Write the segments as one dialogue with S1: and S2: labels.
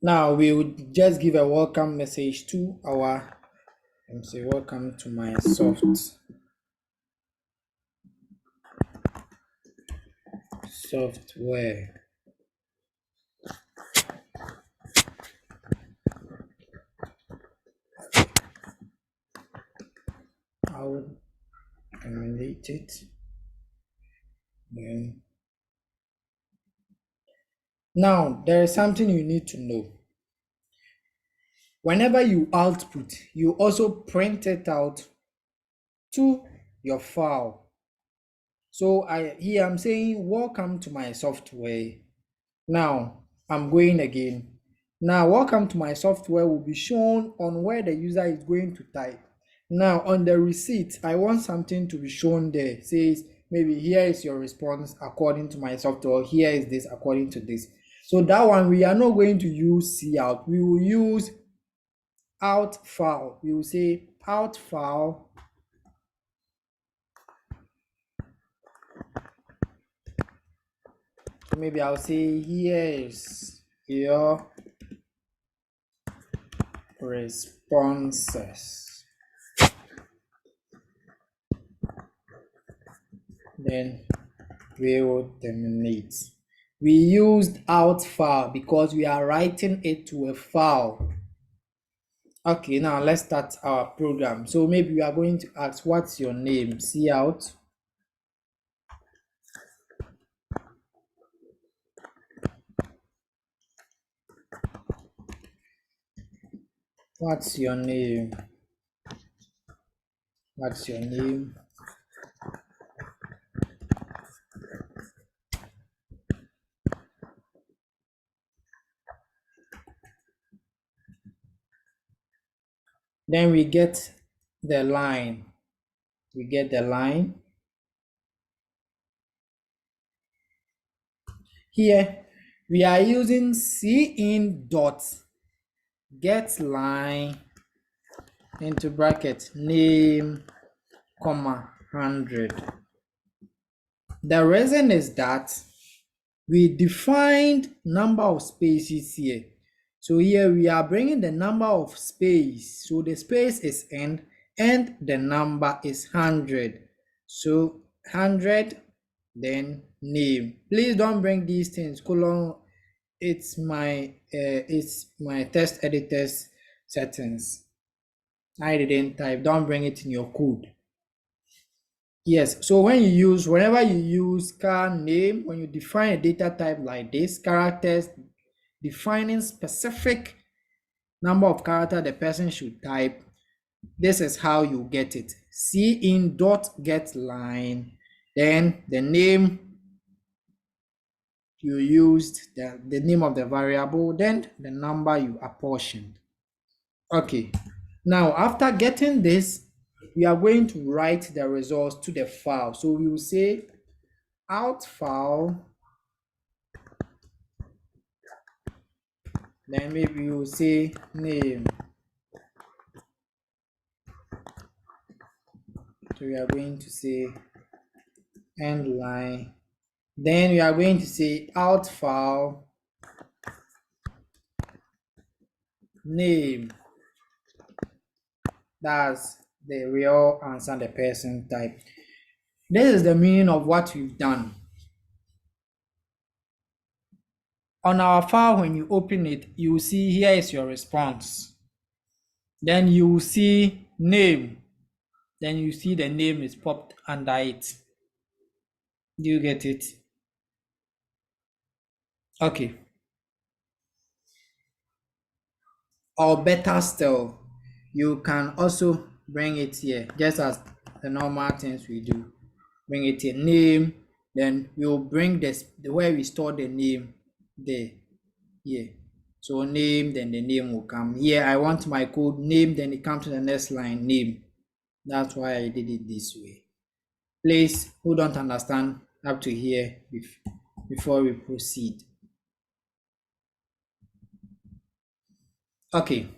S1: Now we would just give a welcome message to our, let me say, welcome to my software. I would eliminate it. Then now there is something you need to know. Whenever you output, you also print it out to your file. So I'm saying welcome to my software. Now I'm going again. Now welcome to my software will be shown on where the user is going to type. Now on the receipt, I want something to be shown there. It says maybe here is your response according to my software. Here is this according to this. So that one we are not going to use cout. We will use out file. We will say out file. So maybe I'll say here is your responses. Then we will terminate. We used out file because we are writing it to a file. Okay, now let's start our program. So maybe we are going to ask, what's your name? Cout. What's your name? What's your name? Then we get the line. We get the line. Here we are using cin dot get line into bracket name, comma 100. The reason is that we defined number of spaces here. So here we are bringing the number of space. So the space is n and the number is 100. So 100, then name. Please don't bring these things colon. It's my text editor's settings. I didn't type. Don't bring it in your code. Yes, so whenever you use char name, when you define a data type like this, characters defining specific number of characters the person should type, this is how you get it. Cin dot get line, then the name you used, the name of the variable, then the number you apportioned. Okay, now after getting this, we are going to write the results to the file. So we will say out file, then maybe you will say name. So we are going to say end line. Then we are going to say out file name. That's the real answer the person typed. This is the meaning of what we've done. On our file, when you open it, you will see here is your response. Then you will see name. Then you see the name is popped under it. Do you get it? Okay. Or better still, you can also bring it here, just as the normal things we do. Bring it here, name, then we'll bring this where we store the name there. Here. So name, then the name will come. Here I want my code name, then it comes to the next line, name. That's why I did it this way. Please, who don't understand up to here before we proceed. Okay.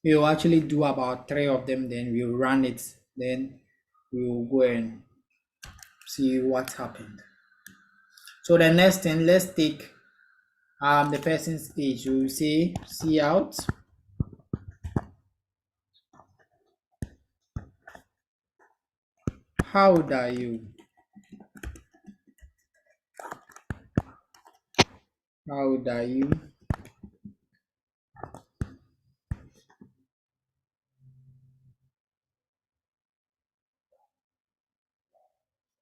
S1: We will actually do about 3 of them, then we'll run it, then we will go and see what happened. So the next thing, let's take the person's age. So we say see out. How old are you? How old are you?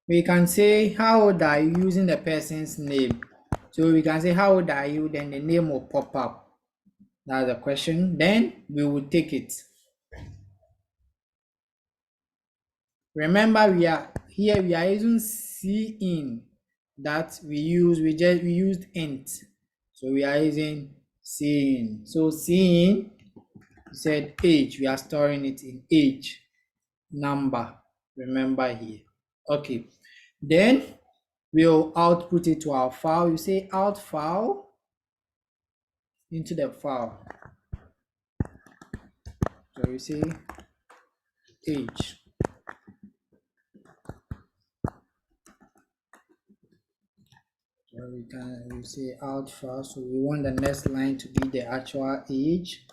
S1: We can say how old are you using the person's name. So we can say how old are you, then the name will pop up. That's the question. Then we will take it. Remember, we are here. We are using C in that we used int. So we are using C in. So C in said age. We are storing it in age number. Remember here. Okay. Then we'll output it to our file. You say out file into the file. So you say age. So we say out file. So we want the next line to be the actual age.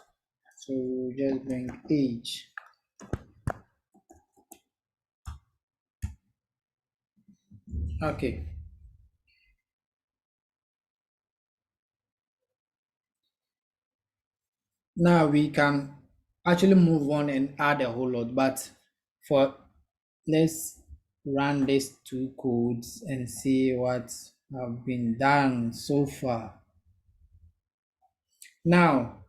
S1: So we'll just bring age. Okay. Now we can actually move on and add a whole lot, but for let's run these two codes and see what have been done so far. Now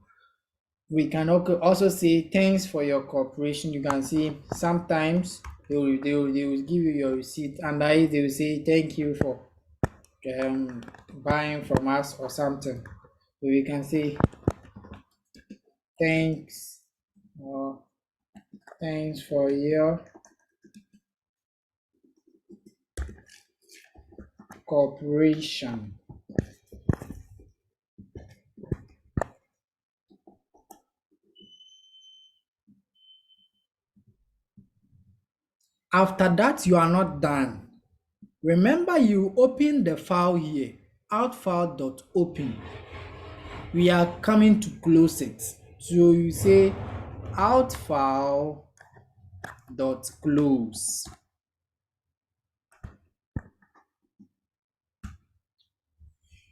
S1: we can also say thanks for your cooperation. You can see sometimes they will give you your receipt, and they will say thank you for buying from us or something. So we can say thanks or thanks for your cooperation. After that, you are not done. Remember, you open the file here, outfile.open. We are coming to close it. So you say outfile.close.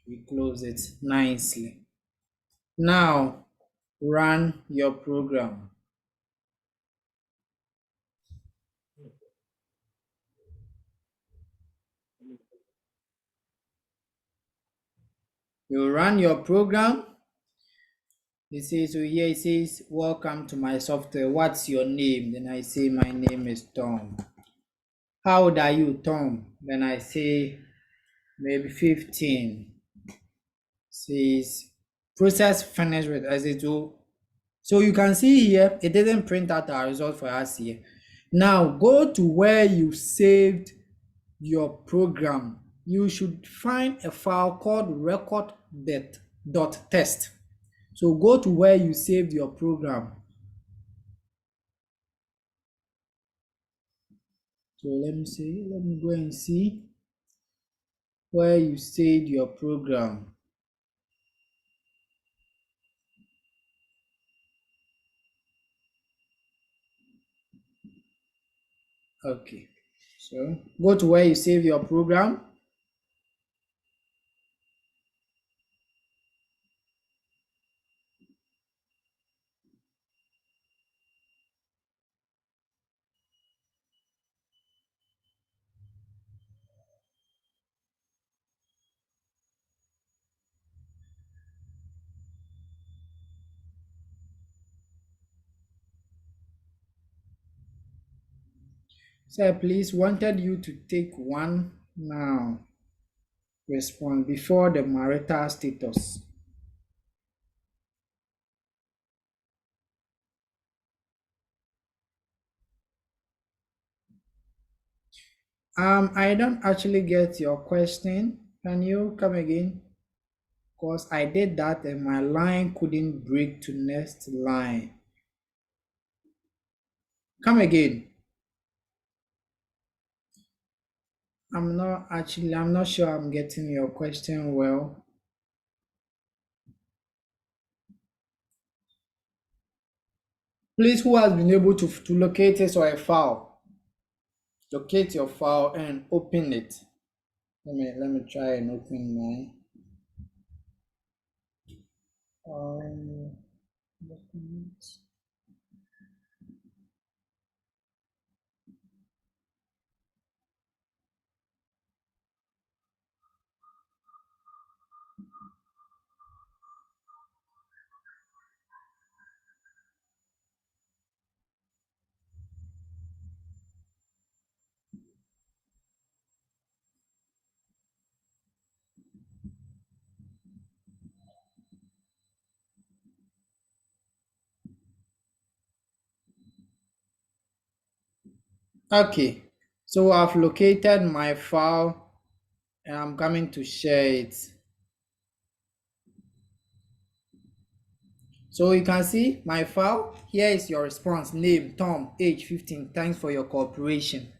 S1: We close it nicely. Now run your program. You run your program. It says, so here it says, welcome to my software. What's your name? Then I say, my name is Tom. How old are you, Tom? Then I say, maybe 15. Says, process finished with SH2. So you can see here, it didn't print out our result for us here. Now go to where you saved your program. You should find a file called record.test. So go to where you saved your program. So let me go and see where you saved your program. Okay, so go to where you save your program. So please wanted you to take one now. Respond before the marital status. I don't actually get your question. Can you come again? Because I did that and my line couldn't break to next line. Come again. I'm not sure I'm getting your question well. Please, who has been able to locate this or a file? Locate your file and open it. Let me try and open my document. Okay, so I've located my file and I'm coming to share it. So you can see my file. Here is your response: name Tom, age 15. Thanks for your cooperation.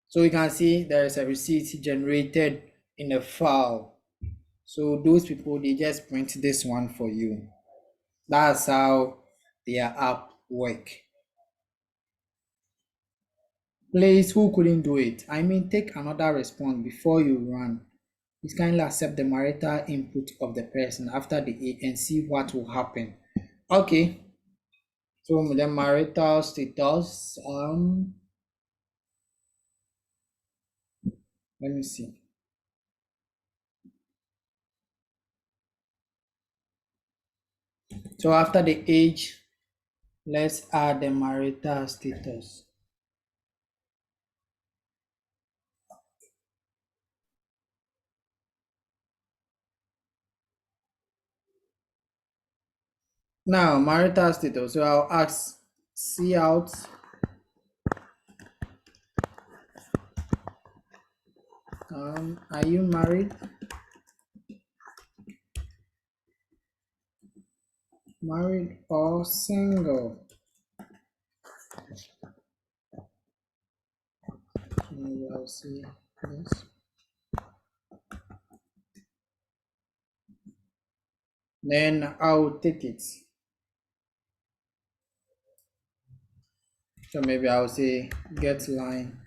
S1: So you can see there is a receipt generated in a file. So those people, they just print this one for you. That's how their app work. Please, who couldn't do it? I mean, take another response before you run. Please kindly accept the marital input of the person after the A and see what will happen. Okay. So the marital status. Let me see. So after the age, let's add the marital status. Now, marital status. So I'll ask, see out. Are you married? Married or single? Maybe I'll see this. Then I'll take it. So maybe I'll say get line.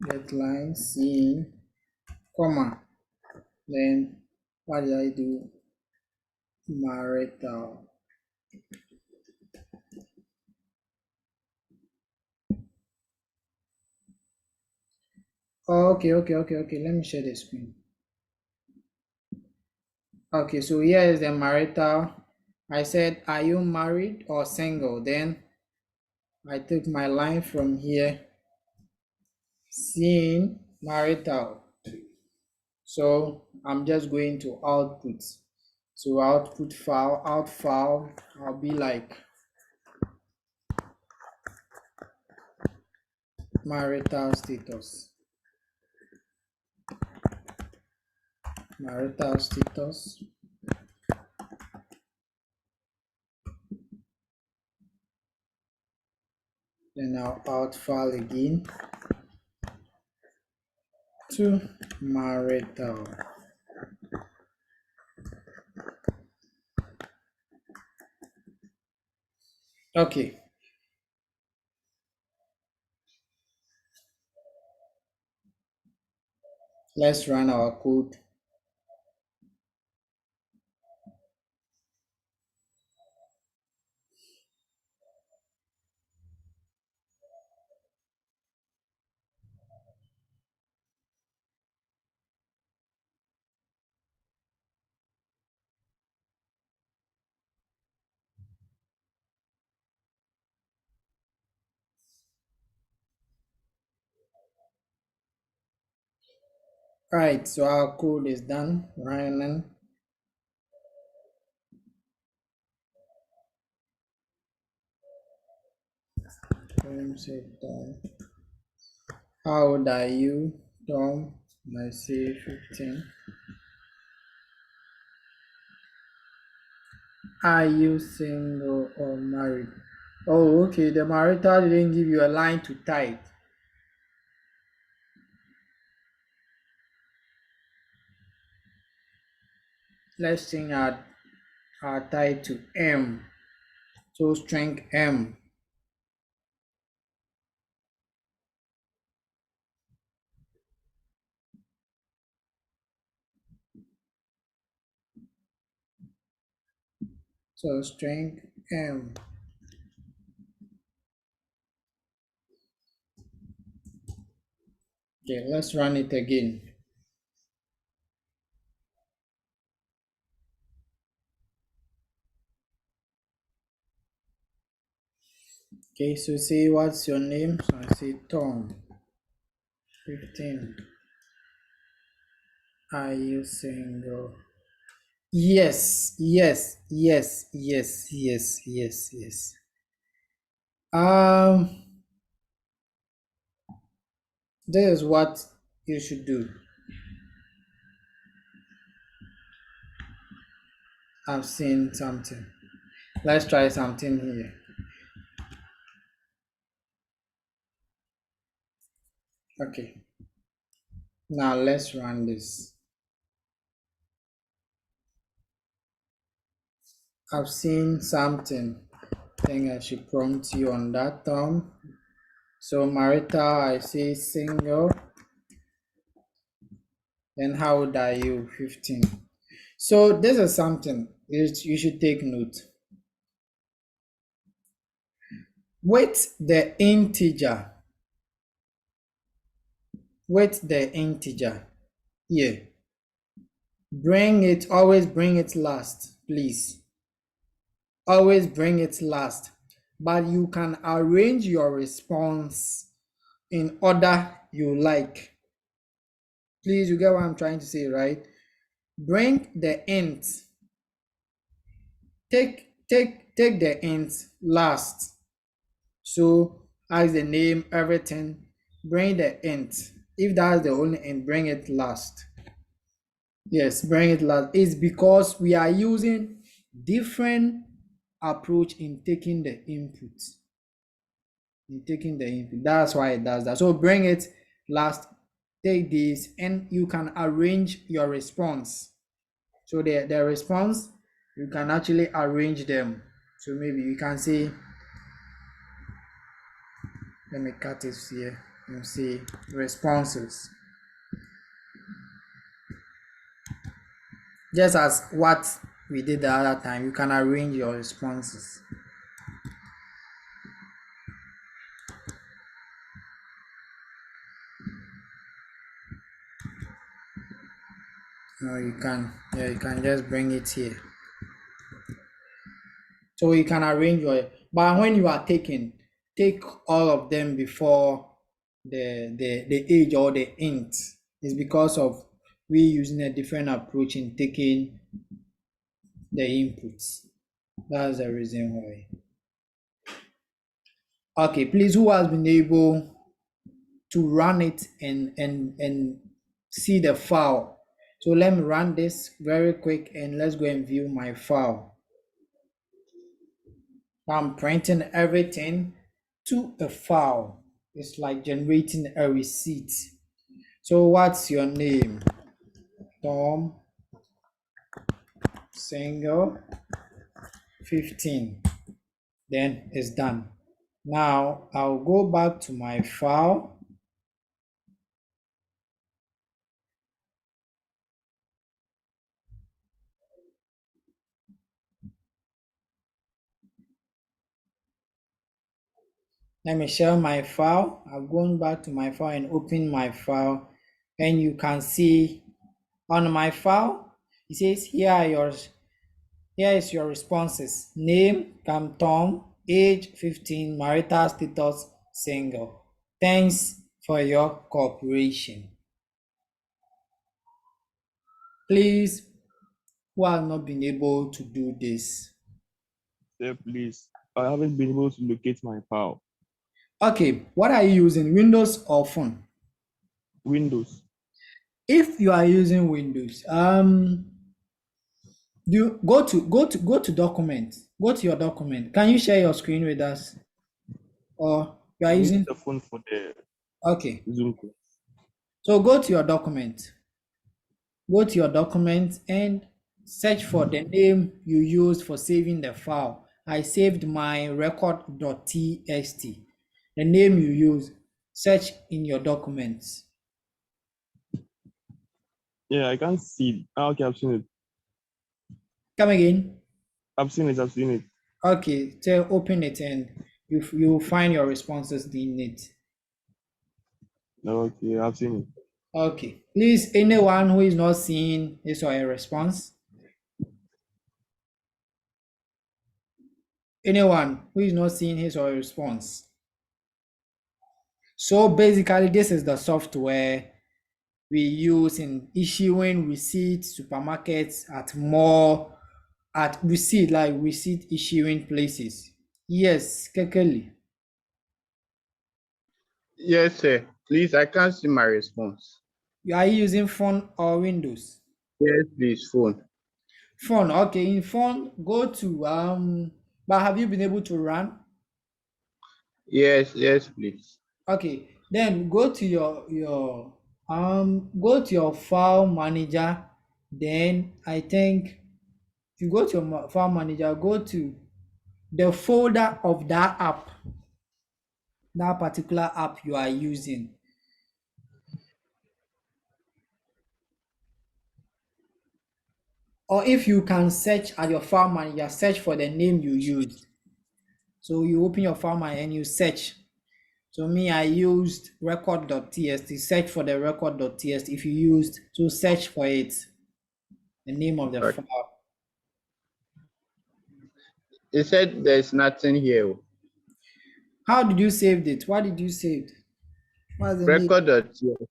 S1: Get line C, comma. Then what did I do? Marital. Oh, okay. Let me share the screen. Okay, so here is the marital. I said, are you married or single? Then I took my line from here, seeing marital. So I'm just going to output. So output file, out file, I'll be like marital status. Marital status. Then I'll out file again to marital. Okay. Let's run our code. Right, so our code is done running. Let me say Tom. How old are you, Tom? I say 15. Are you single or married? Oh, okay. The marital didn't give you a line to type. Let's change our type to M. So string M. So string M. Okay, let's run it again. Okay, so say what's your name? So I say Tom. 15. Are you single? Yes, yes, yes, yes, yes, yes, yes. This is what you should do. I've seen something. Let's try something here. Okay, now let's run this. I've seen something. I think I should prompt you on that, Tom. So marital, I say single. Then how old are you? 15. So this is something you should take note. With the integer, here, always bring it last, please. Always bring it last. But you can arrange your response in order you like. Please, you get what I'm trying to say, right? Bring the int. Take the int last. So as the name, everything, bring the int. If that's the only int, bring it last. Yes, bring it last. It's because we are using different approach in taking the input. That's why it does that. So bring it last, take this, and you can arrange your response. So the response, you can actually arrange them. So maybe you can say, let me cut it here and see responses. Just as what we did the other time, you can arrange your responses. No, you can just bring it here. So you can arrange but when you are take all of them before the age or the int. It's because of we using a different approach in taking the inputs. That's the reason why. Okay, please, who has been able to run it and see the file? So let me run this very quick and let's go and view my file. I'm printing everything to a file. It's like generating a receipt. So what's your name? Tom, single, 15. Then it's done. Now I'll go back to my file. Let me share my file. I'm going back to my file and open my file, and you can see on my file it says here is your responses. Name, Tom, age 15, marital status single. Thanks for your cooperation. Please, who have not been able to do this?
S2: Sir, please. I haven't been able to locate my file.
S1: Okay, what are you using? Windows or phone?
S2: Windows.
S1: If you are using Windows, you go to document. Go to your document. Can you share your screen with us? Or you are
S2: I'm using
S1: using
S2: the phone for the
S1: okay.
S2: Zoom call.
S1: So go to your document. Go to your document and search for the name you used for saving the file. I saved my record.txt. The name you use, search in your documents.
S2: Yeah, I can't see it. Ah, okay, I've seen it.
S1: Come again.
S2: I've seen it. I've seen it.
S1: Okay, so open it and you'll find your responses in it.
S2: Okay, I've seen it.
S1: Okay, please, anyone who is not seeing his or her response, anyone who is not seeing his or her response. So basically, this is the software we use in issuing receipts, supermarkets, at mall, at receipt issuing places. Yes, Kekeli.
S3: Yes, sir. Please, I can't see my response.
S1: You are using phone or Windows?
S3: Yes, please, phone.
S1: Phone. Okay, in phone, go to but have you been able to run?
S3: Yes, yes, please.
S1: Okay, then go to your file manager. Then I think if you go to your file manager, go to the folder of that app, that particular app you are using. Or if you can search at your file manager, search for the name you used. So you open your file manager and you search. So me, I used record.txt, search for the record.txt. If you used, to search for it, the name of the
S3: Okay.
S1: file.
S3: They said there's nothing here.
S1: How did you save it? What did you save? What's the name?
S3: Record.txt.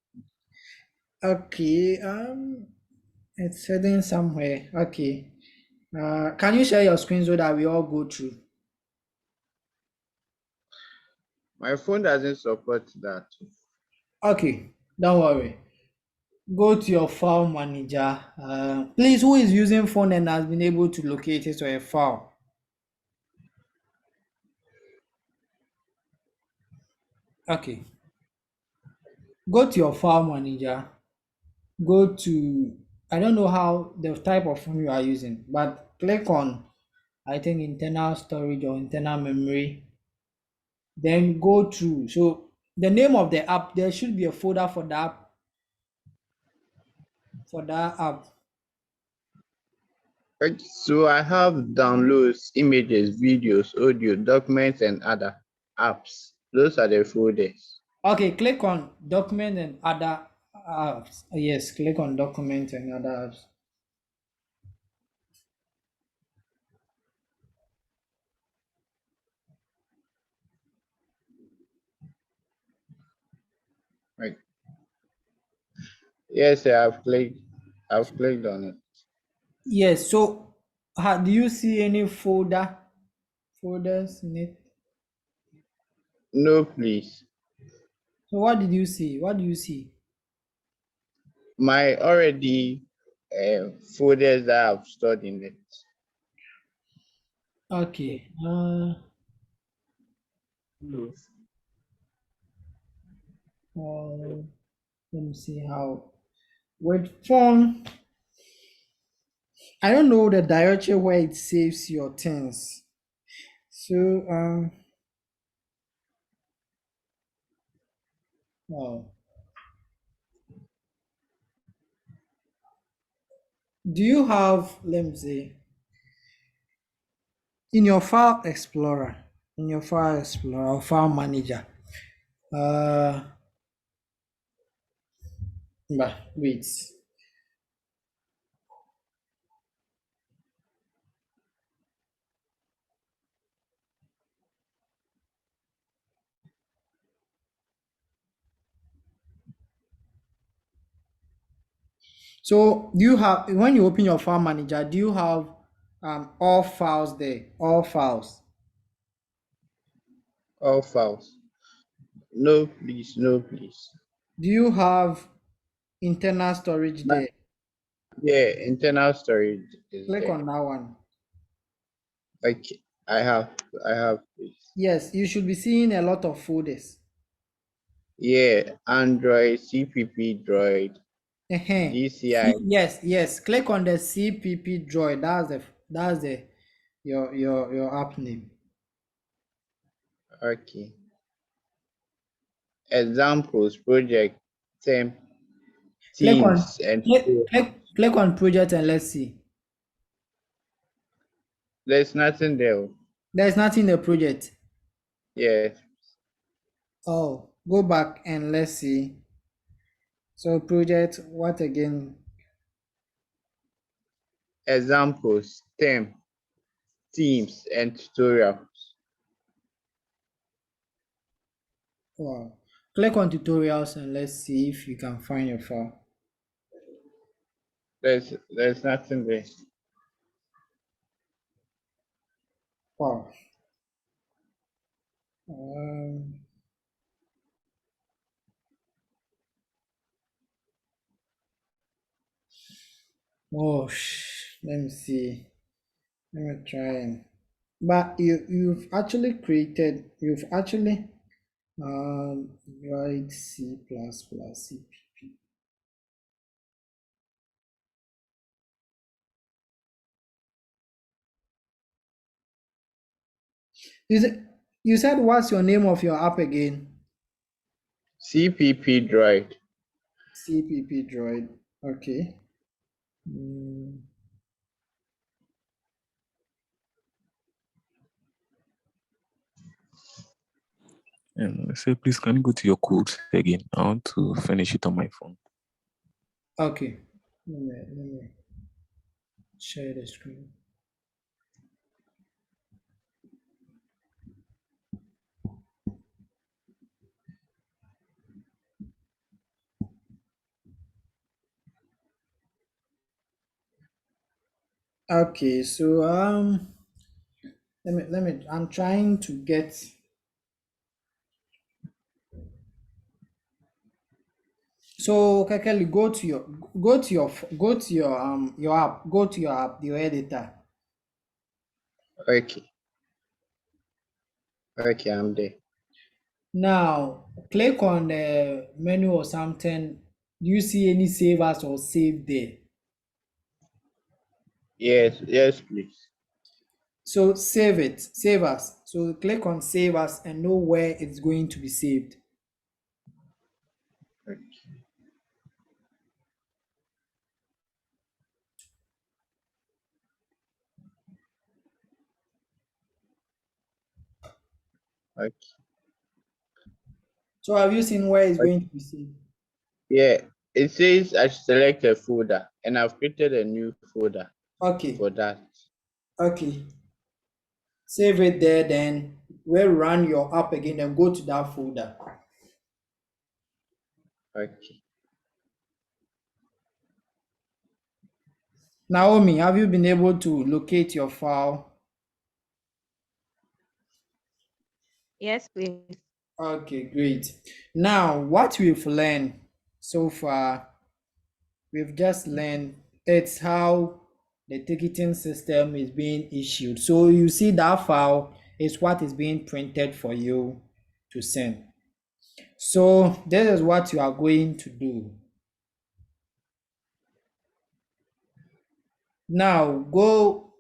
S1: Okay, it's hidden somewhere. Okay. Can you share your screen so that we all go through?
S3: My phone doesn't support that.
S1: Okay, don't worry. Go to your file manager. Please, who is using phone and has been able to locate it or a file? Okay. Go to your file manager. Go to, I don't know how the type of phone you are using, but click on, I think, internal storage or internal memory. Then go through. So the name of the app, there should be a folder for that app.
S3: Okay, so I have downloads, images, videos, audio, documents, and other apps. Those are the folders.
S1: Okay, click on document and other apps. Yes, click on document and other apps.
S3: Right. Yes, sir, I've clicked on it.
S1: Yes, so do you see any folders in it?
S3: No, please.
S1: So what did you see? What do you see?
S3: My already folders that I've stored in it.
S1: Okay.
S2: No.
S1: Let me see how. With phone, I don't know the directory where it saves your things. So oh. Do you have, let me see, in your file explorer, or file manager, uh wait. So do you have, when you open your file manager, do you have all files there? All files.
S3: All files. No, please. No, please.
S1: Do you have internal storage
S3: My,
S1: there?
S3: yeah, internal storage is
S1: Click
S3: there.
S1: on that one.
S3: Okay, I have. I have, please.
S1: Yes, you should be seeing a lot of folders.
S3: Yeah, Android, CPP, Droid. DCI.
S1: Yes. Click on the CPP Droid. That's the your app name.
S3: Okay. Examples, project, team,
S1: Click on
S3: teams, and
S1: click on project and let's see.
S3: there's nothing there.
S1: There's nothing in the project.
S3: Yes.
S1: Oh, go back and let's see. So project, what again?
S3: Examples, team, teams, and tutorials.
S1: Wow. Click on tutorials and let's see if you can find your file.
S3: There's nothing there.
S1: Wow. Um, let me see. Let me try and but you've actually write C plus plus CPP. You said what's your name of your app again?
S3: CPP Droid.
S1: CPP Droid. Okay. Mm,
S4: Say, please, can you go to your codes again? I want to finish it on my phone.
S1: okay. Let me share the screen. Okay, so let me I'm trying to get. So Kekeli, your app, go to your app, your editor.
S3: Okay. Okay, I'm there.
S1: Now click on the menu or something. Do you see any save as or save there?
S3: Yes, please.
S1: So save as. So click on save as and know where it's going to be saved.
S3: Okay. Okay.
S1: So have you seen where it's
S3: Okay.
S1: going to be saved?
S3: Yeah, it says I should select a folder, and I've created a new folder
S1: Okay,
S3: for that.
S1: okay. Save it there, then we'll run your app again and go to that folder.
S3: Okay.
S1: Naomi, have you been able to locate your file?
S5: Yes, please.
S1: Okay, great. Now, what we've learned so far, we've just learned it's how the ticketing system is being issued. So you see that file is what is being printed for you to send. So this is what you are going to do. Now go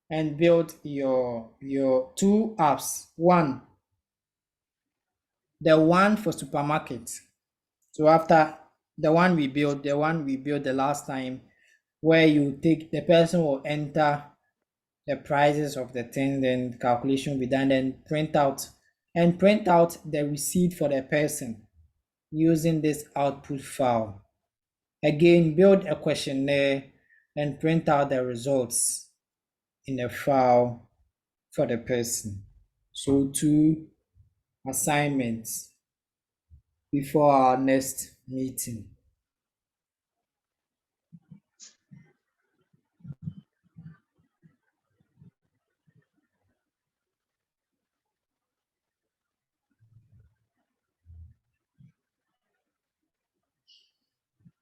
S1: and build your two apps. One, the one for supermarket. So after the one we built the last time, where you take the person will enter the prices of the thing, then calculation will be done, then print out the receipt for the person using this output file. Again, build a questionnaire and print out the results in a file for the person. So two assignments before our next meeting.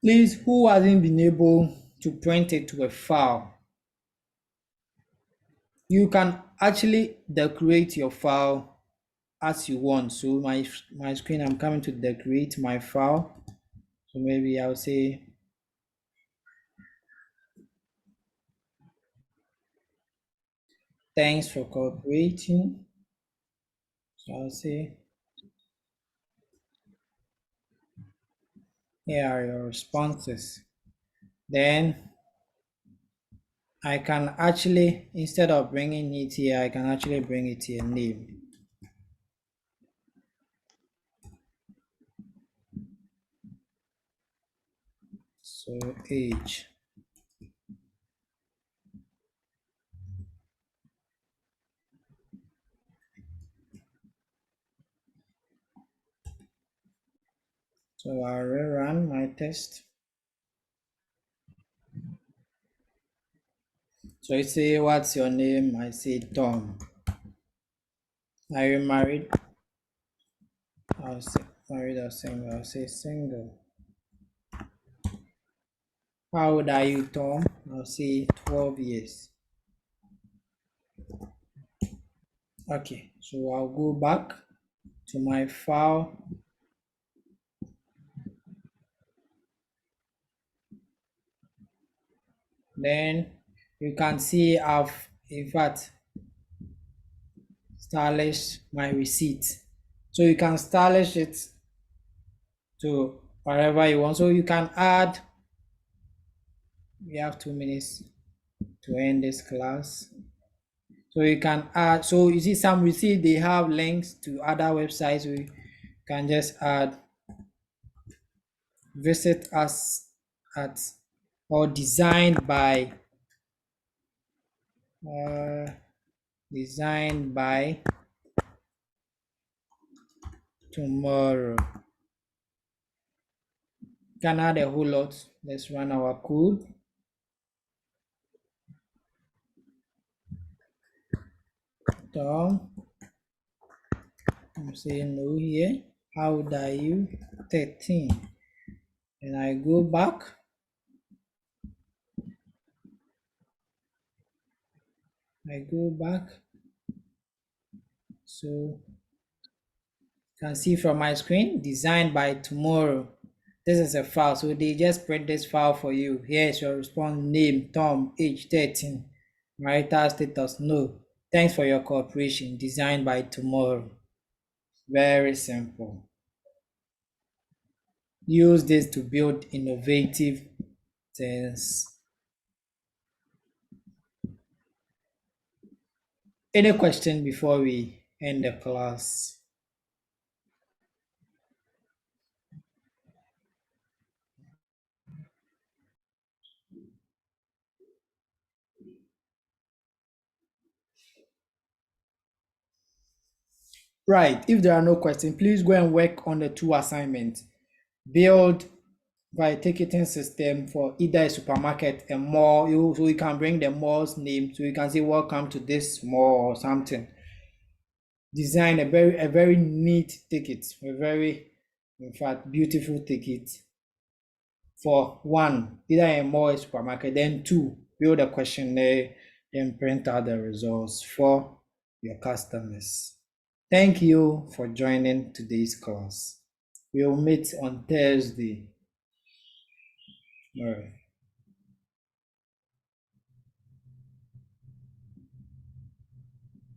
S1: Please, who hasn't been able to print it to a file? You can actually decorate your file as you want. So my screen, I'm coming to decorate my file. So maybe I'll say Thanks for cooperating. So I'll say, here are your responses. Then I can actually, instead of bringing it here, I can actually bring it here, name. So age. So I'll rerun my test. So I say, what's your name? I say Tom. Are you married? I'll say married or single. I'll say single. How old are you, Tom? I'll say 12 years. Okay, so I'll go back to my file. Then you can see I've, in fact, stylish my receipt. So you can stylish it to wherever you want. So you can add, we have 2 minutes to end this class. So you can add, so you see some receipt, they have links to other websites. We can just add, visit us at, or designed by tomorrow. Can add a whole lot. Let's run our code. Tom, I'm saying no here. How old are you? 13. And I go back. So you can see from my screen, designed by tomorrow. This is a file, so they just print this file for you. Here's your response: name, Tom, age 13, marital status, no. Thanks for your cooperation, designed by tomorrow. Very simple. Use this to build innovative things. Any question before we end the class? Right, if there are no questions, please go and work on the 2 assignments. Build by ticketing system for either a supermarket, a mall, so you can bring the mall's name, so you can say welcome to this mall or something. Design a very neat ticket, a very, in fact, beautiful ticket for 1, either a mall or a supermarket. Then 2, build a questionnaire, then print out the results for your customers. Thank you for joining today's class. We'll meet on Thursday. All right.